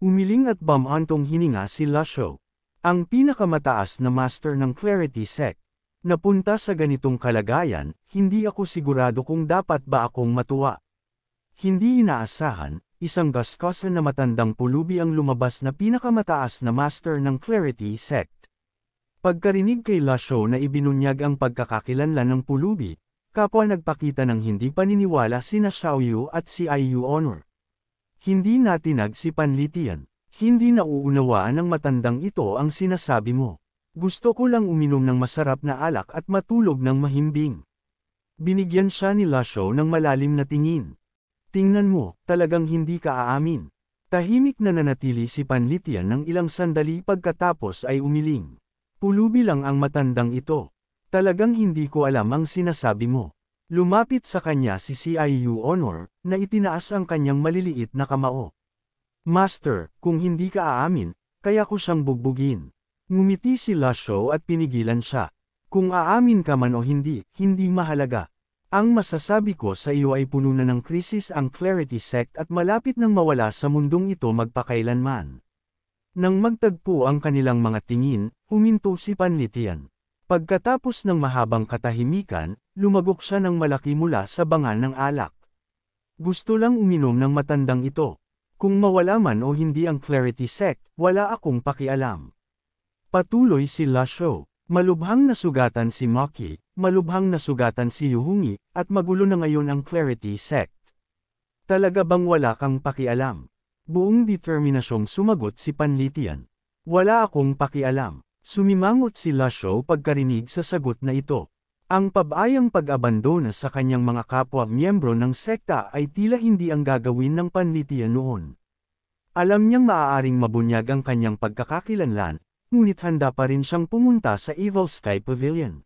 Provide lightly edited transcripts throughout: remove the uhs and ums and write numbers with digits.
Umiling at bumantong hininga si Lasho. Ang pinakamataas na master ng Clarity Sect. Napunta sa ganitong kalagayan, hindi ako sigurado kung dapat ba akong matuwa. Hindi inaasahan, isang gaskosan na matandang pulubi ang lumabas na pinakamataas na master ng Clarity Sect. Pagkarinig kay Lasho na ibinunyag ang pagkakakilanlan ng pulubi, kapwa nagpakita ng hindi paniniwala sina Xiaoyu at si Iu Honor. Hindi natinag si Panlitian. Hindi nauunawaan ng matandang ito ang sinasabi mo. Gusto ko lang uminom ng masarap na alak at matulog ng mahimbing. Binigyan siya ni Lasho ng malalim na tingin. Tingnan mo, talagang hindi ka aamin. Tahimik na nanatili si Panlitian ng ilang sandali pagkatapos ay umiling. Pulubi lang ang matandang ito. Talagang hindi ko alam ang sinasabi mo. Lumapit sa kanya si Iu Honor, na itinaas ang kanyang maliliit na kamao. Master, kung hindi ka aamin, kaya ko siyang bugbugin. Ngumiti si Lasho at pinigilan siya. Kung aamin ka man o hindi, hindi mahalaga. Ang masasabi ko sa iyo ay puno na ng krisis ang Clarity Sect at malapit nang mawala sa mundong ito magpakailanman. Nang magtagpo ang kanilang mga tingin, huminto si Panlitian. Pagkatapos ng mahabang katahimikan, lumagok siya ng malaki mula sa bangal ng alak. Gusto lang uminom ng matandang ito. Kung mawala man o hindi ang Clarity Sect, wala akong pakialam. Patuloy si Lasho. Malubhang nasugatan si Maki, malubhang nasugatan si Yuhungi, at magulo na ngayon ang Clarity Sect. Talaga bang wala kang pakialam? Buong determinasyong sumagot si Panlitian. Wala akong pakialam. Sumimangot si Lasho pagkarinig sa sagot na ito. Ang pabayang pag-abandona sa kanyang mga kapwa-miyembro ng sekta ay tila hindi ang gagawin ng Panlitian noon. Alam niyang maaaring mabunyag ang kanyang pagkakakilanlan, ngunit handa pa rin siyang pumunta sa Evil Sky Pavilion.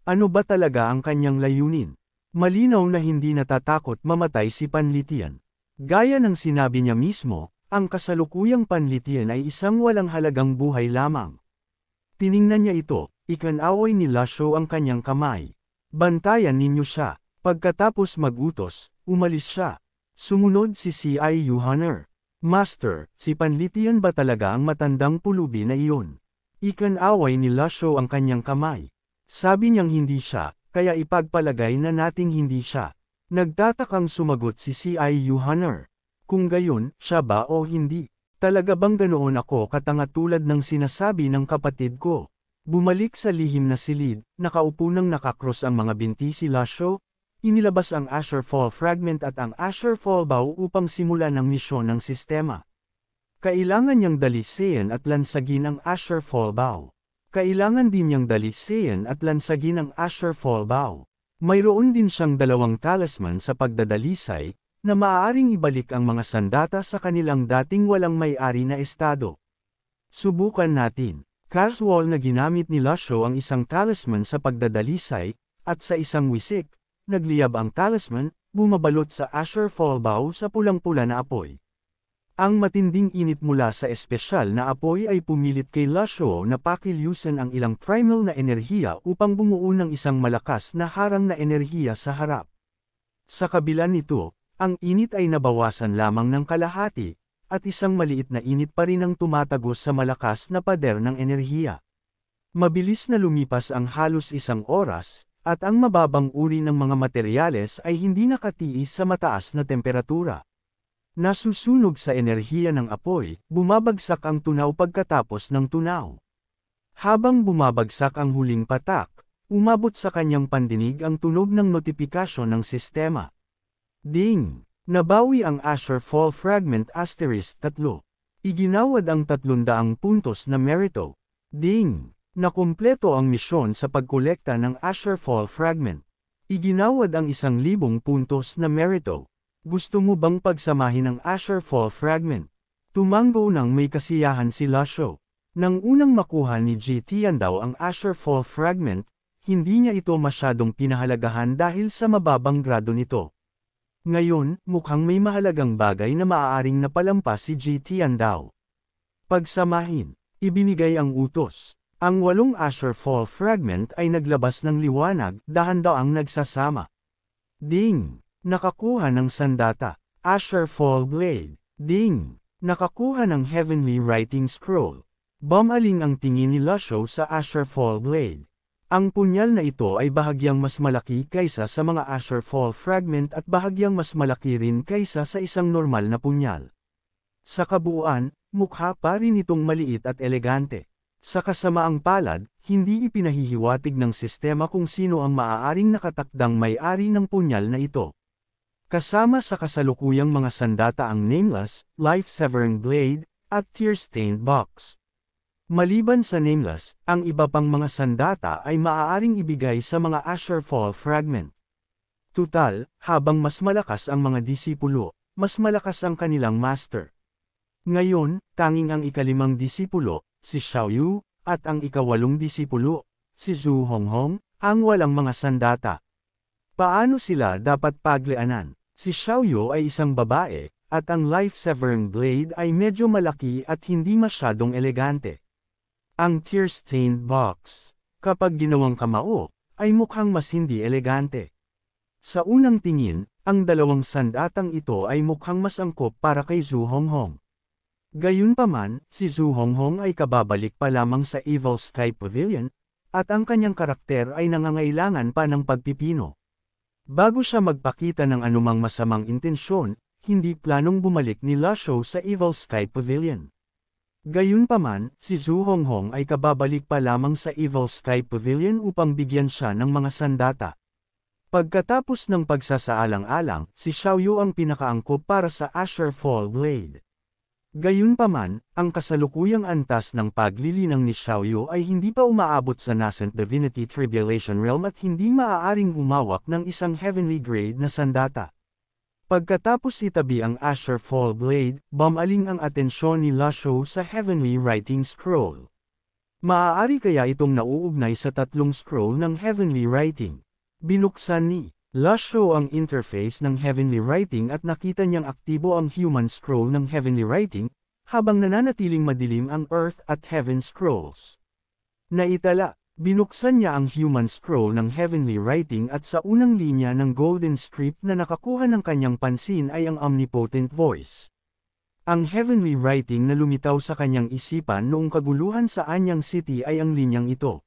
Ano ba talaga ang kanyang layunin? Malinaw na hindi natatakot mamatay si Panlitian. Gaya ng sinabi niya mismo, ang kasalukuyang Panlitian ay isang walang halagang buhay lamang. Tiningnan niya ito. Ikanaway ni Lasho ang kanyang kamay. Bantayan ninyo siya. Pagkatapos magutos, umalis siya. Sumunod si Iu Honor. Master, si Panlitian ba talaga ang matandang pulubi na iyon? Ikanaway ni Lasho ang kanyang kamay. Sabi niyang hindi siya, kaya ipagpalagay na nating hindi siya. Nagtatakang sumagot si Iu Honor. Kung gayon, siya ba o hindi? Talaga bang ganoon ako katanga tulad ng sinasabi ng kapatid ko? Bumalik sa lihim na silid, nakaupo nang nakakros ang mga binti si Lasho, inilabas ang Asher Fall Fragment at ang Asher Fall Bow upang simulan ang misyon ng sistema. Kailangan niyang dalisayan at lansagin ang Asher Fall Bow. Kailangan din niyang dalisayan at lansagin ang Asher Fall Bow. Mayroon din siyang dalawang talisman sa pagdadalisay, na maaaring ibalik ang mga sandata sa kanilang dating walang may-ari na estado. Subukan natin. Casual na ginamit ni Lasho ang isang talisman sa pagdadalisay, at sa isang wisik, nagliyab ang talisman, bumabalot sa Asher Fall Bow sa pulang-pula na apoy. Ang matinding init mula sa espesyal na apoy ay pumilit kay Lasho na pakilyusan ang ilang primal na enerhiya upang bumuo ng isang malakas na harang na enerhiya sa harap. Sa kabila nito, ang init ay nabawasan lamang ng kalahati, at isang maliit na init pa rin ang tumatagos sa malakas na pader ng enerhiya. Mabilis na lumipas ang halos isang oras, at ang mababang uri ng mga materyales ay hindi nakatiis sa mataas na temperatura. Nasusunog sa enerhiya ng apoy, bumabagsak ang tunaw pagkatapos ng tunaw. Habang bumabagsak ang huling patak, umabot sa kanyang pandinig ang tunog ng notifikasyon ng sistema. Ding! Nabawi ang Asher Fall Fragment *3. Iginawad ang 300 puntos na merito. Ding! Nakumpleto ang misyon sa pagkolekta ng Asher Fall Fragment. Iginawad ang 1,000 puntos na merito. Gusto mo bang pagsamahin ang Asher Fall Fragment? Tumango nang may kasiyahan si Lasho. Nang unang makuha ni Tiandaw ang Asher Fall Fragment, hindi niya ito masyadong pinahalagahan dahil sa mababang grado nito. Ngayon, mukhang may mahalagang bagay na maaaring napalampas si Tiandaw. Pagsamahin, ibinigay ang utos. Ang 8 Asher Fall Fragment ay naglabas ng liwanag, dahan-daang nagsasama. Ding! Nakakuha ng sandata. Asher Fall Blade. Ding! Nakakuha ng Heavenly Writing Scroll. Bumaling ang tingin ni Lusho sa Asherfall Blade. Ang punyal na ito ay bahagyang mas malaki kaysa sa mga Asherfall Fragment at bahagyang mas malaki rin kaysa sa isang normal na punyal. Sa kabuuan, mukha pa rin itong maliit at elegante. Sa kasamaang palad, hindi ipinahihiwatig ng sistema kung sino ang maaaring nakatakdang may-ari ng punyal na ito. Kasama sa kasalukuyang mga sandata ang Nameless, Life-Severing Blade, at Tear-Stained Box. Maliban sa Nameless, ang iba pang mga sandata ay maaaring ibigay sa mga Asherfall Fragment. Tutal, habang mas malakas ang mga disipulo, mas malakas ang kanilang master. Ngayon, tanging ang ikalimang disipulo, si Xiaoyu, at ang ikawalong disipulo, si Zhu Honghong, ang walang mga sandata. Paano sila dapat paglianan? Si Xiaoyu ay isang babae, at ang Life-Severing Blade ay medyo malaki at hindi masyadong elegante. Ang Tear-Stained Box, kapag ginawang kamao, ay mukhang mas hindi elegante. Sa unang tingin, ang dalawang sandatang ito ay mukhang mas angkop para kay Zhu Honghong. Gayunpaman, si Zhu Honghong ay kababalik pa lamang sa Evil Sky Pavilion, at ang kanyang karakter ay nangangailangan pa ng pagpipino. Bago siya magpakita ng anumang masamang intensyon, hindi planong bumalik ni Lusho sa Evil Sky Pavilion. Gayunpaman, si Zhu Honghong ay kababalik pa lamang sa Evil Sky Pavilion upang bigyan siya ng mga sandata. Pagkatapos ng pagsasaalang-alang, si Xiaoyu ang pinakaangkop para sa Asherfall Blade. Gayunpaman, ang kasalukuyang antas ng paglilinang ni Xiaoyu ay hindi pa umaabot sa Nascent Divinity Tribulation Realm at hindi maaaring humawak ng isang heavenly grade na sandata. Pagkatapos itabi ang Asherfall Blade, bumaling ang atensyon ni Lusho sa Heavenly Writing Scroll. Maaari kaya itong nauugnay sa tatlong scroll ng Heavenly Writing. Binuksan ni Lusho ang interface ng Heavenly Writing at nakita niyang aktibo ang Human Scroll ng Heavenly Writing, habang nananatiling madilim ang Earth at Heaven Scrolls. Naitala, binuksan niya ang Human Scroll ng Heavenly Writing at sa unang linya ng Golden Script na nakakuha ng kanyang pansin ay ang Omnipotent Voice. Ang Heavenly Writing na lumitaw sa kanyang isipan noong kaguluhan sa Anyang City ay ang linyang ito.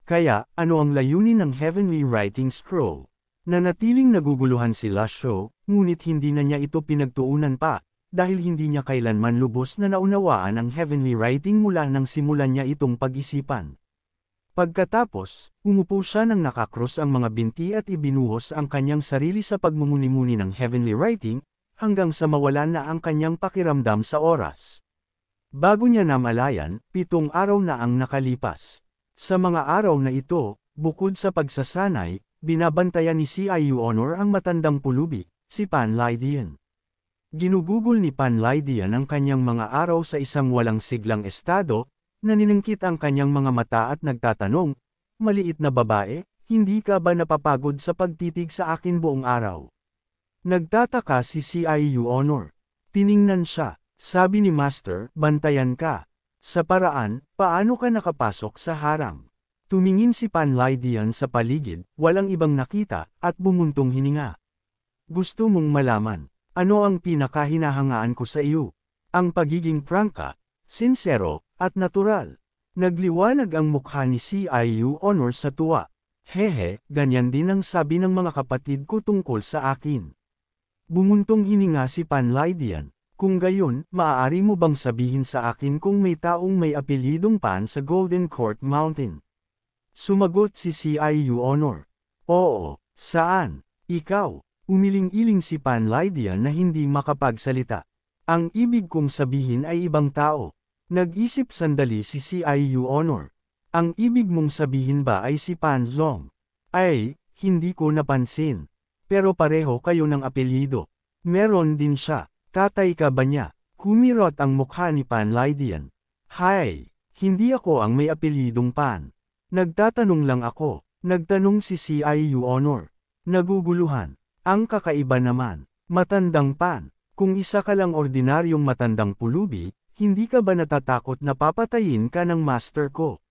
Kaya, ano ang layunin ng Heavenly Writing Scroll? Nanatiling naguguluhan si Lusho, ngunit hindi na niya ito pinagtuunan pa, dahil hindi niya kailanman lubos na naunawaan ang Heavenly Writing mula nang simulan niya itong pag-isipan. Pagkatapos, umupo siya nang nakakrus ang mga binti at ibinuhos ang kanyang sarili sa pagmumuni-muni ng Heavenly Writing, hanggang sa mawala na ang kanyang pakiramdam sa oras. Bago niya namalayan, 7 araw na ang nakalipas. Sa mga araw na ito, bukod sa pagsasanay, binabantayan ni CIU Honor ang matandang pulubi, si Panlaidian. Ginugugol ni Panlaidian ang kanyang mga araw sa isang walang siglang estado, naniningkit ang kanyang mga mata at nagtatanong, "Maliit na babae, hindi ka ba napapagod sa pagtitig sa akin buong araw?" Nagtataka si CIU Honor. Tiningnan siya, sabi ni Master, "Bantayan ka." Sa paraan, paano ka nakapasok sa harang? Tumingin si Panlaidian sa paligid, walang ibang nakita, at bumuntong hininga. "Gusto mong malaman, ano ang pinakahinahangaan ko sa iyo? Ang pagiging prangka, sinsero, at natural." Nagliwanag ang mukha ni CIU Honor sa tuwa. "Hehe, ganyan din ang sabi ng mga kapatid ko tungkol sa akin." Bumuntong hininga si Panlaidian. "Kung gayon, maaari mo bang sabihin sa akin kung may taong may apelyidong Pan sa Golden Court Mountain?" Sumagot si CIU Honor. "Oo, saan? Ikaw?" Umiling-iling si Panlaidian na hindi makapagsalita. "Ang ibig kong sabihin ay ibang tao." Nag-isip sandali si CIU Honor. "Ang ibig mong sabihin ba ay si Pan Zong?" "Ay, hindi ko napansin. Pero pareho kayo ng apelyido." "Meron din siya. Tatay ka ba niya?" Kumirot ang mukha ni Panlaidian. "Hay, hindi ako ang may apelyidong Pan. Nagtatanong lang ako." Nagtanong si CIU Honor. Naguguluhan. "Ang kakaiba naman, matandang Pan. Kung isa ka lang ordinaryong matandang pulubi, hindi ka ba natatakot na papatayin ka ng master ko?"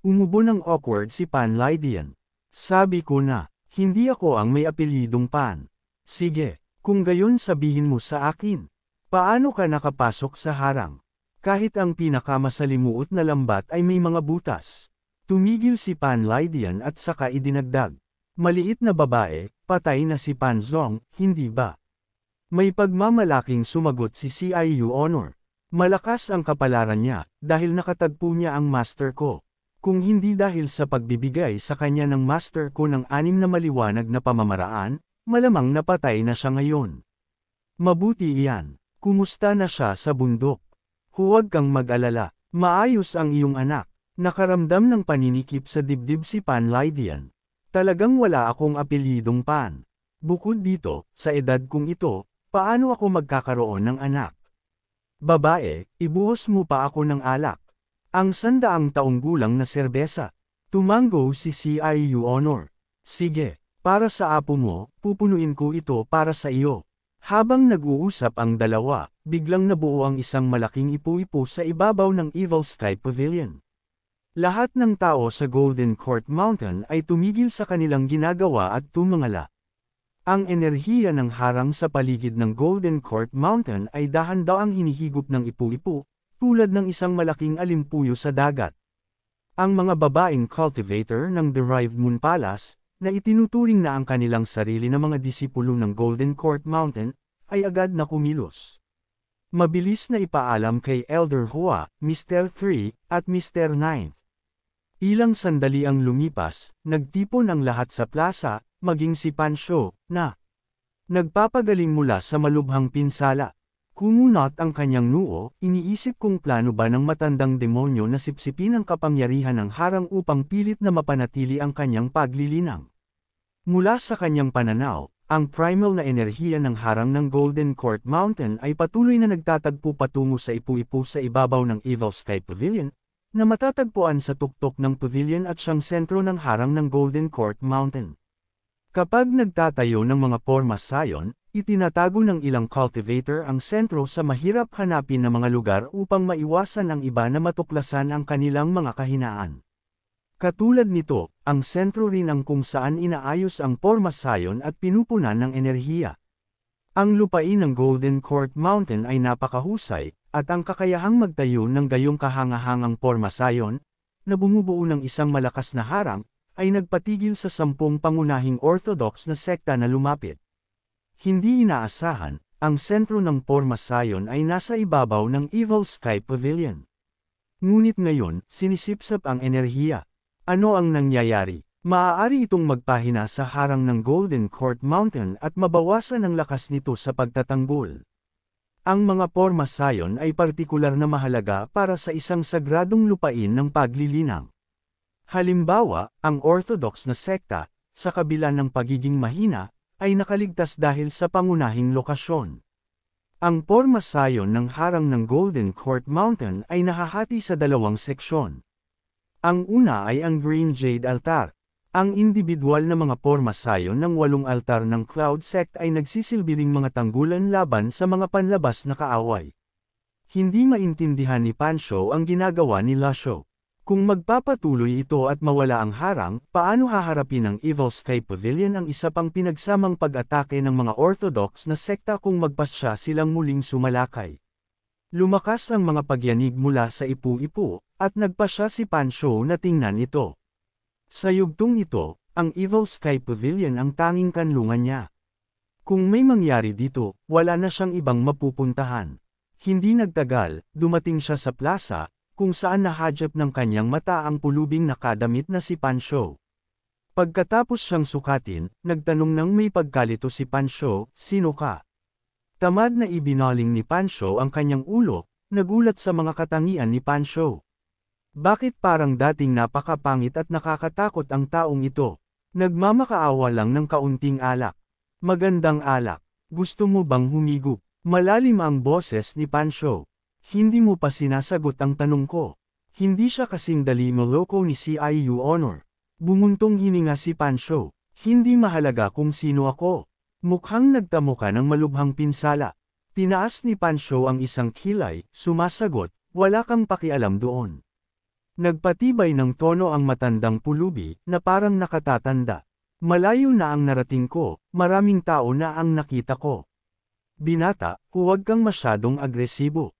Umubo ng awkward si Panlaidian. "Sabi ko na, hindi ako ang may apelyidong Pan." "Sige, kung gayon sabihin mo sa akin." Paano ka nakapasok sa harang? Kahit ang pinakamasalimuot na lambat ay may mga butas. Tumigil si Pan Lydian at saka idinagdag. Maliit na babae, patay na si Pan Zong, hindi ba? May pagmamalaking sumagot si CIU Honor. Malakas ang kapalaran niya, dahil nakatagpo niya ang master ko. Kung hindi dahil sa pagbibigay sa kanya ng master ko ng 6 na maliwanag na pamamaraan, malamang napatay na siya ngayon. Mabuti iyan. Kumusta na siya sa bundok? Huwag kang mag-alala. Maayos ang iyong anak. Nakaramdam ng paninikip sa dibdib si Pan Lydian. Talagang wala akong apelyidong Pan. Bukod dito, sa edad kong ito, paano ako magkakaroon ng anak? Babae, ibuhos mo pa ako ng alak. Ang 100 taong gulang na serbesa. Tumango si CIU Honor. Sige, para sa apo mo, pupunuin ko ito para sa iyo. Habang nag-uusap ang dalawa, biglang nabuo ang isang malaking ipu-ipu sa ibabaw ng Evil Sky Pavilion. Lahat ng tao sa Golden Court Mountain ay tumigil sa kanilang ginagawa at tumangala. Ang enerhiya ng harang sa paligid ng Golden Court Mountain ay dahan-daang hinihigop ng ipu-ipu, tulad ng isang malaking alimpuyo sa dagat. Ang mga babaeng cultivator ng Derived Moon Palace, na itinuturing na ang kanilang sarili na mga disipulo ng Golden Court Mountain, ay agad na kumilos. Mabilis na ipaalam kay Elder Hua, Mr. 3, at Mr. 9. Ilang sandali ang lumipas, nagtipon ang lahat sa plaza, maging si Pan Shou, na nagpapagaling mula sa malubhang pinsala. Kumunot ang kanyang noo, iniisip kung plano ba ng matandang demonyo na sipsipin ang kapangyarihan ng harang upang pilit na mapanatili ang kanyang paglilinang. Mula sa kanyang pananaw, ang primal na enerhiya ng harang ng Golden Court Mountain ay patuloy na nagtatagpo patungo sa ipu-ipu sa ibabaw ng Evil Sky Pavilion, na matatagpuan sa tuktok ng pavilion at siyang sentro ng harang ng Golden Court Mountain. Kapag nagtatayo ng mga pormas sayon, itinatago ng ilang cultivator ang sentro sa mahirap hanapin na mga lugar upang maiwasan ang iba na matuklasan ang kanilang mga kahinaan. Katulad nito, ang sentro rin ang kung saan inaayos ang pormas sayon at pinupunan ng enerhiya. Ang lupain ng Golden Court Mountain ay napakahusay, at ang kakayahang magtayo ng gayong kahangahangang pormas sayon, na bumubuo ng isang malakas na harang, ay nagpatigil sa 10 pangunahing orthodox na sekta na lumapit. Hindi inaasahan, ang sentro ng pormas sayon ay nasa ibabaw ng Evil Sky Pavilion. Ngunit ngayon, sinisipsap ang enerhiya. Ano ang nangyayari? Maaari itong magpahina sa harang ng Golden Court Mountain at mabawasan ang lakas nito sa pagtatanggol. Ang mga pormas sayon ay partikular na mahalaga para sa isang sagradong lupain ng paglilinang. Halimbawa, ang orthodox na sekta, sa kabila ng pagiging mahina, ay nakaligtas dahil sa pangunahing lokasyon. Ang pormas sayon ng harang ng Golden Court Mountain ay nahahati sa 2 seksyon. Ang una ay ang Green Jade Altar. Ang individual na mga pormas sayon ng 8 altar ng Cloud Sect ay nagsisilbi ring mga tanggulan laban sa mga panlabas na kaaway. Hindi maintindihan ni Pan Shou ang ginagawa ni La Shou. Kung magpapatuloy ito at mawala ang harang, paano haharapin ng Evil Sky Pavilion ang isa pang pinagsamang pag-atake ng mga orthodox na sekta kung magpasya silang muling sumalakay? Lumakas ang mga pagyanig mula sa ipu-ipu, at nagpasya si Pan Shou na tingnan ito. Sa yugtong ito, ang Evil Sky Pavilion ang tanging kanlungan niya. Kung may mangyari dito, wala na siyang ibang mapupuntahan. Hindi nagtagal, dumating siya sa plaza, kung saan nahadjap ng kanyang mata ang pulubing nakadamit na si Pan Shou. Pagkatapos siyang sukatin, nagtanong ng may pagkalito si Pan Shou, "Sino ka?" Tamad na ibinaling ni Pan Shou ang kanyang ulo, nagulat sa mga katangian ni Pan Shou. Bakit parang dating napakapangit at nakakatakot ang taong ito? Nagmamakaawa lang ng kaunting alak. Magandang alak. Gusto mo bang humigop? Malalim ang boses ni Pan Shou. Hindi mo pa sinasagot ang tanong ko. Hindi siya kasing dali maloko ni CIU Honor. Bumuntong hininga si Pan Shou. Hindi mahalaga kung sino ako. Mukhang nagtamo ka ng malubhang pinsala. Tinaas ni Pan Shou ang isang kilay, sumasagot, wala kang pakialam doon. Nagpatibay ng tono ang matandang pulubi, na parang nakatatanda. Malayo na ang narating ko, maraming tao na ang nakita ko. Binata, huwag kang masyadong agresibo.